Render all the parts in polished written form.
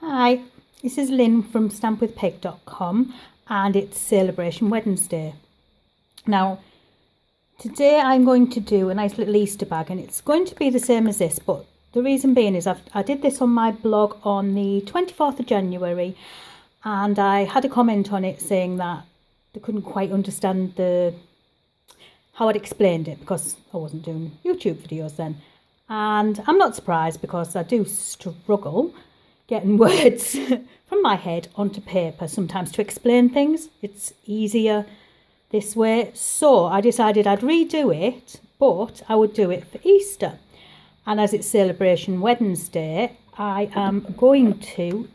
Hi, this is Lynn from stampwithpeg.com and it's Sale-a-bration Wednesday. Now, today I'm going to do a nice little Easter bag and it's going to be the same as this, but the reason being is I did this on my blog on the 24th of January and I had a comment on it saying that they couldn't quite understand how I'd explained it because I wasn't doing YouTube videos then. And I'm not surprised because I do struggle getting words from my head onto paper sometimes to explain things. It's easier this way. So I decided I'd redo it, but I would do it for Easter. And as it's Sale-a-bration Wednesday, I am going to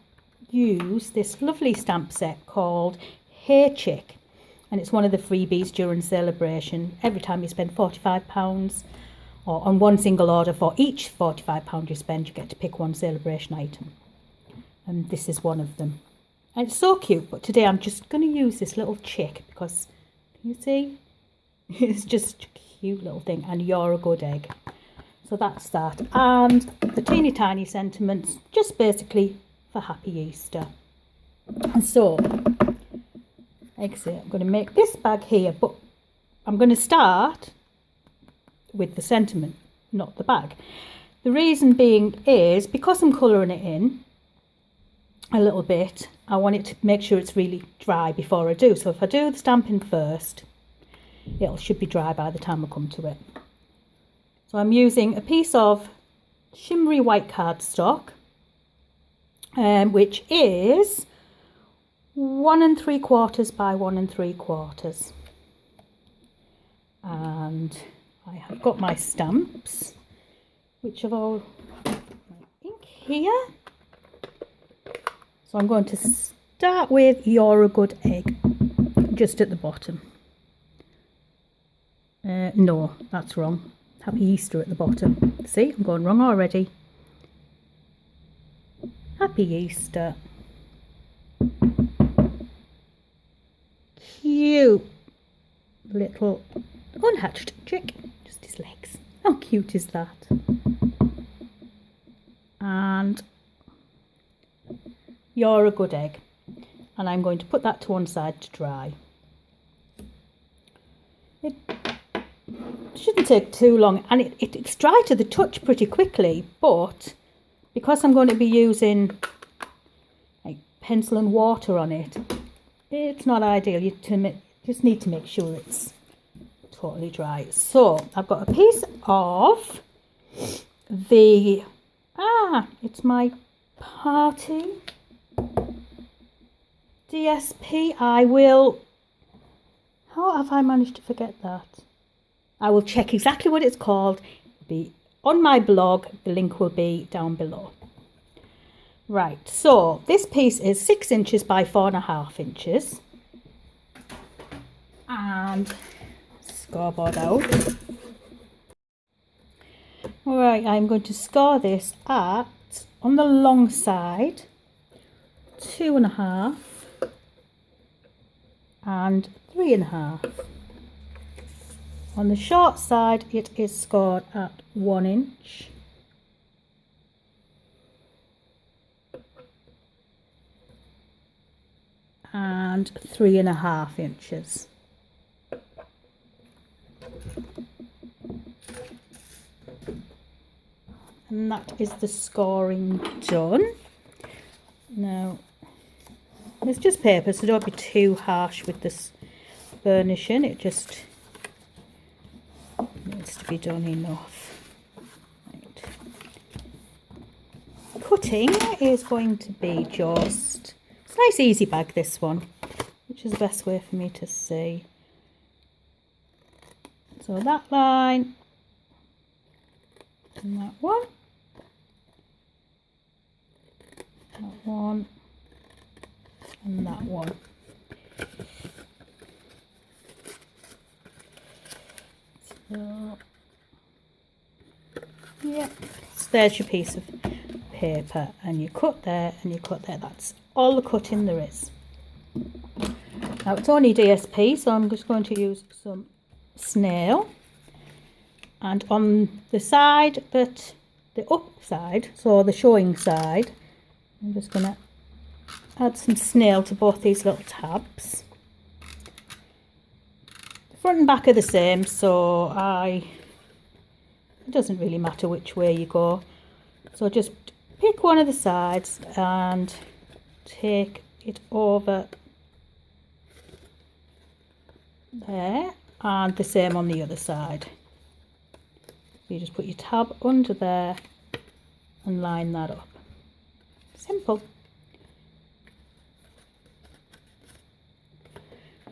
use this lovely stamp set called Hey Chick. And it's one of the freebies during Sale-a-bration. Every time you spend £45 or on one single order, for each £45 you spend, you get to pick one Sale-a-bration item. And this is one of them. And it's so cute, but today I'm just going to use this little chick because, can you see? It's just a cute little thing, and you're a good egg. So that's that. And the teeny tiny sentiments, just basically for Happy Easter. And so, like I say, I'm going to make this bag here, but I'm going to start with the sentiment, not the bag. The reason being is, because I'm colouring it in a little bit, I want it to make sure it's really dry before I do. So if I do the stamping first, it should be dry by the time I come to it. So I'm using a piece of shimmery white cardstock, which is 1 3/4 by 1 3/4. And I have got my stamps, which have all my ink here. So I'm going to start with You're a Good Egg, just at the bottom. No, that's wrong. Happy Easter at the bottom. See, I'm going wrong already. Happy Easter. Cute little unhatched chick. Just his legs. How cute is that? And You're a Good Egg, and I'm going to put that to one side to dry. It shouldn't take too long, and it's dry to the touch pretty quickly, but because I'm going to be using like pencil and water on it, it's not ideal. You just need to make sure it's totally dry. So I've got a piece of the it's my party DSP. How have I managed to forget that? I will check exactly what it's called. It'll be on my blog. The link will be down below. Right, so this piece is 6 inches by 4.5 inches. And scoreboard out. Alright, I'm going to score this at, on the long side, 2.5 and 3.5. On the short side, it is scored at 1 inch. And 3.5 inches. And that is the scoring done. Now, it's just paper, so don't be too harsh with this burnishing. It just needs to be done enough. Right. Cutting is going to be just, it's a nice easy bag, this one, which is the best way for me to see. So that line and that one, and that one. So, yeah, so there's your piece of paper, and you cut there and you cut there. That's all the cutting there is. Now it's only DSP, so I'm just going to use some snail, and on the side that the up side, so the showing side, I'm just going to add some snail to both these little tabs. The front and back are the same, so it doesn't really matter which way you go. So just pick one of the sides and take it over there, and the same on the other side. You just put your tab under there and line that up. Simple.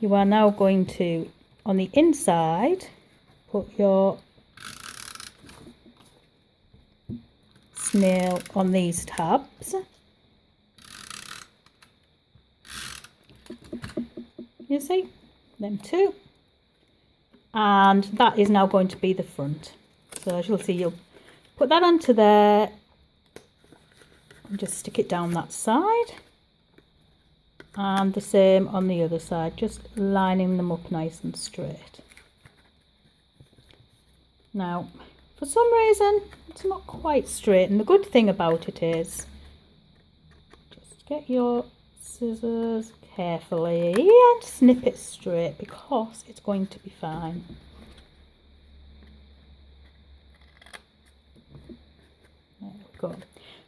You are now going to, on the inside, put your snail on these tabs. You see, them two. And that is now going to be the front. So as you'll see, you'll put that onto there and just stick it down that side. And the same on the other side, just lining them up nice and straight. Now, for some reason, it's not quite straight, and the good thing about it is, just get your scissors carefully and snip it straight, because it's going to be fine. There we go.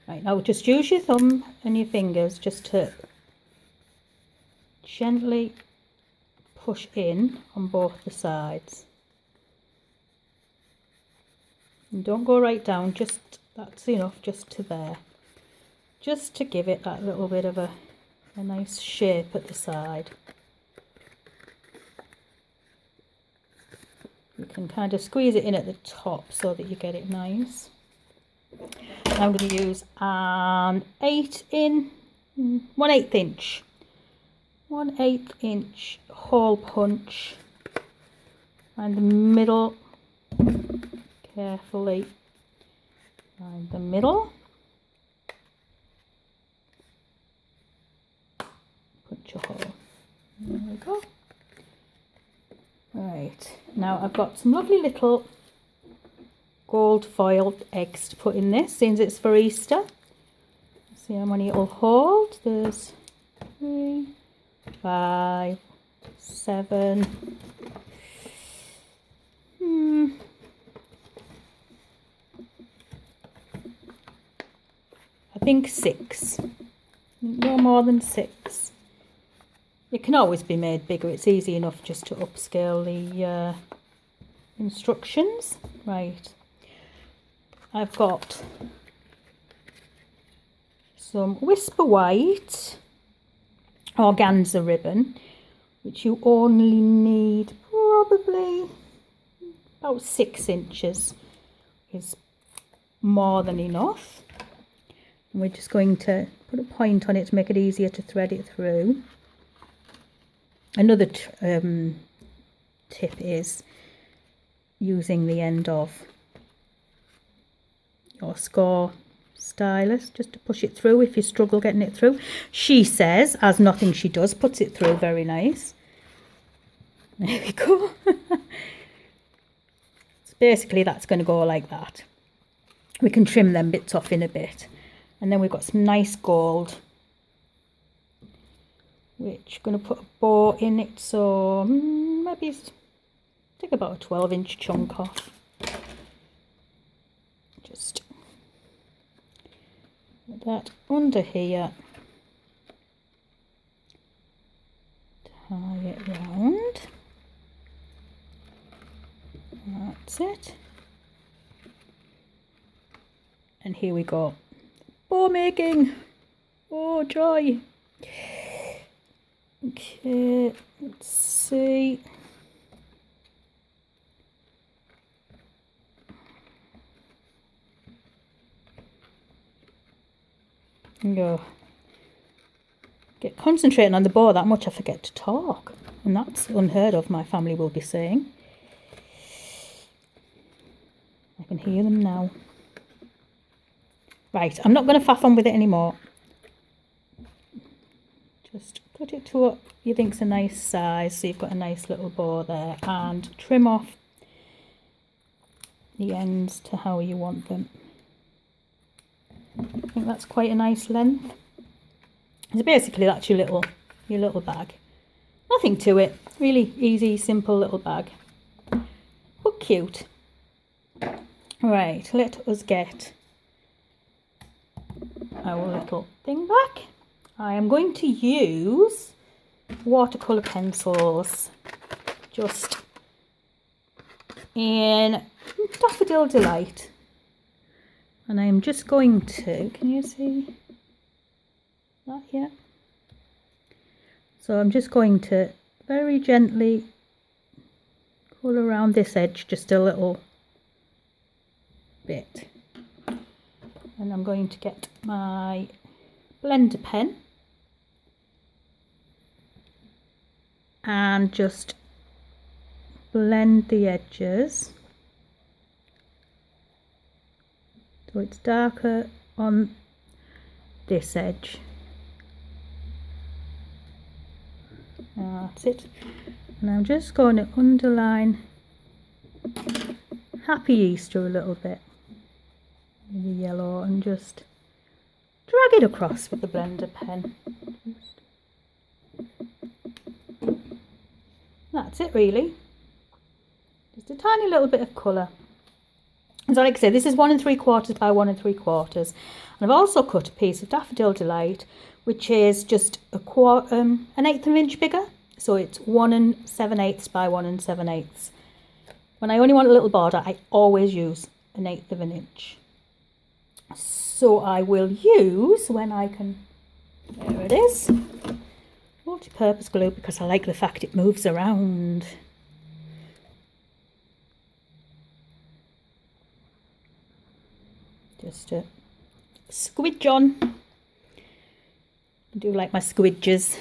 Right, now just use your thumb and your fingers just to gently push in on both the sides. And don't go right down, just that's enough, just to there, just to give it that little bit of a nice shape at the side. You can kind of squeeze it in at the top so that you get it nice. I'm going to use an 1/8 inch hole punch, and the middle, carefully find the middle, punch a hole. There we go. Right, now I've got some lovely little gold foiled eggs to put in this, since it's for Easter. See how many it'll hold. There's 3, 5, 7. I think 6. No more than 6. It can always be made bigger. It's easy enough just to upscale the instructions. Right. I've got some Whisper White organza ribbon, which you only need probably about 6 inches, is more than enough. And we're just going to put a point on it to make it easier to thread it through. Another tip is using the end of your score stylus just to push it through if you struggle getting it through. She says, as nothing she does, puts it through very nice. There we go. So basically that's going to go like that. We can trim them bits off in a bit. And then we've got some nice gold, which I'm going to put a bow in it, so maybe take about a 12-inch chunk off. Just put that under here, tie it round, that's it, and here we go. Bow making! Oh joy! Okay, let's see. Go. Get concentrating on the bow that much I forget to talk, and that's unheard of, my family will be saying. I can hear them now. Right, I'm not going to faff on with it anymore. Just cut it to what you think's a nice size, so you've got a nice little bow there, and trim off the ends to how you want them. I think that's quite a nice length. So basically that's your little bag. Nothing to it. Really easy, simple little bag. But cute. Right, let us get our little thing back. I am going to use watercolour pencils just in Daffodil Delight, and I am just going to, can you see that here? So I'm just going to very gently pull around this edge just a little bit, and I'm going to get my blender pen and just blend the edges so it's darker on this edge. That's it. And I'm just going to underline Happy Easter a little bit with the yellow and just drag it across with the blender pen. That's it really. Just a tiny little bit of colour. So like I said, this is 1 3/4 by 1 3/4. And I've also cut a piece of Daffodil Delight, which is just an 1/8 of an inch bigger. So it's 1 7/8 by 1 7/8. When I only want a little border, I always use 1/8 of an inch. So I will use, when I can, there it is, multi-purpose glue, because I like the fact it moves around. Just a squidge on. I do like my squidges.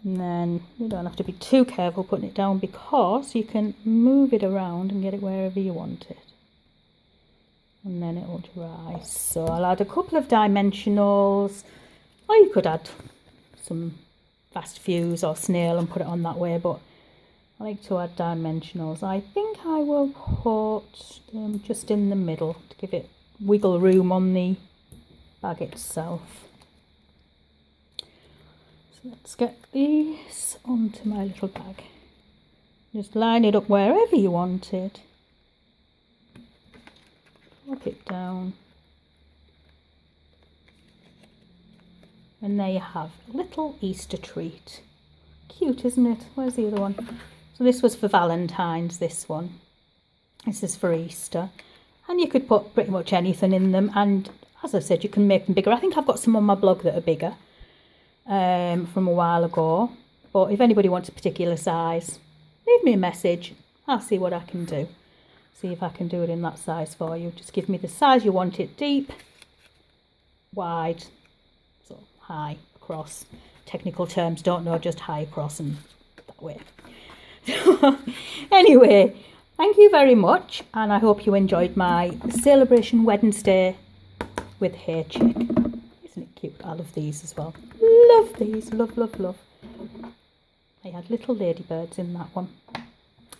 And then you don't have to be too careful putting it down, because you can move it around and get it wherever you want it. And then it will dry. So I'll add a couple of dimensionals, or you could add some fast fuse or snail and put it on that way, but I like to add dimensionals. I think I will put them just in the middle to give it wiggle room on the bag itself. So let's get these onto my little bag. Just line it up wherever you want it. Plop it down. And there you have a little Easter treat. Cute, isn't it? Where's the other one? So this was for Valentine's, this one. This is for Easter. And you could put pretty much anything in them. And as I said, you can make them bigger. I think I've got some on my blog that are bigger from a while ago. But if anybody wants a particular size, leave me a message. I'll see what I can do. See if I can do it in that size for you. Just give me the size you want it, deep, wide, so high, across. Technical terms, don't know, just high, across and that way. Anyway, thank you very much, and I hope you enjoyed my Sale-a-bration Wednesday with Hey Chick. Isn't it cute? I love these as well. Love these. Love, love, love. I had little ladybirds in that one.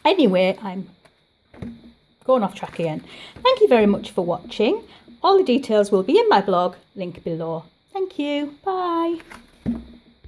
Anyway, I'm going off track again. Thank you very much for watching. All the details will be in my blog, link below. Thank you. Bye.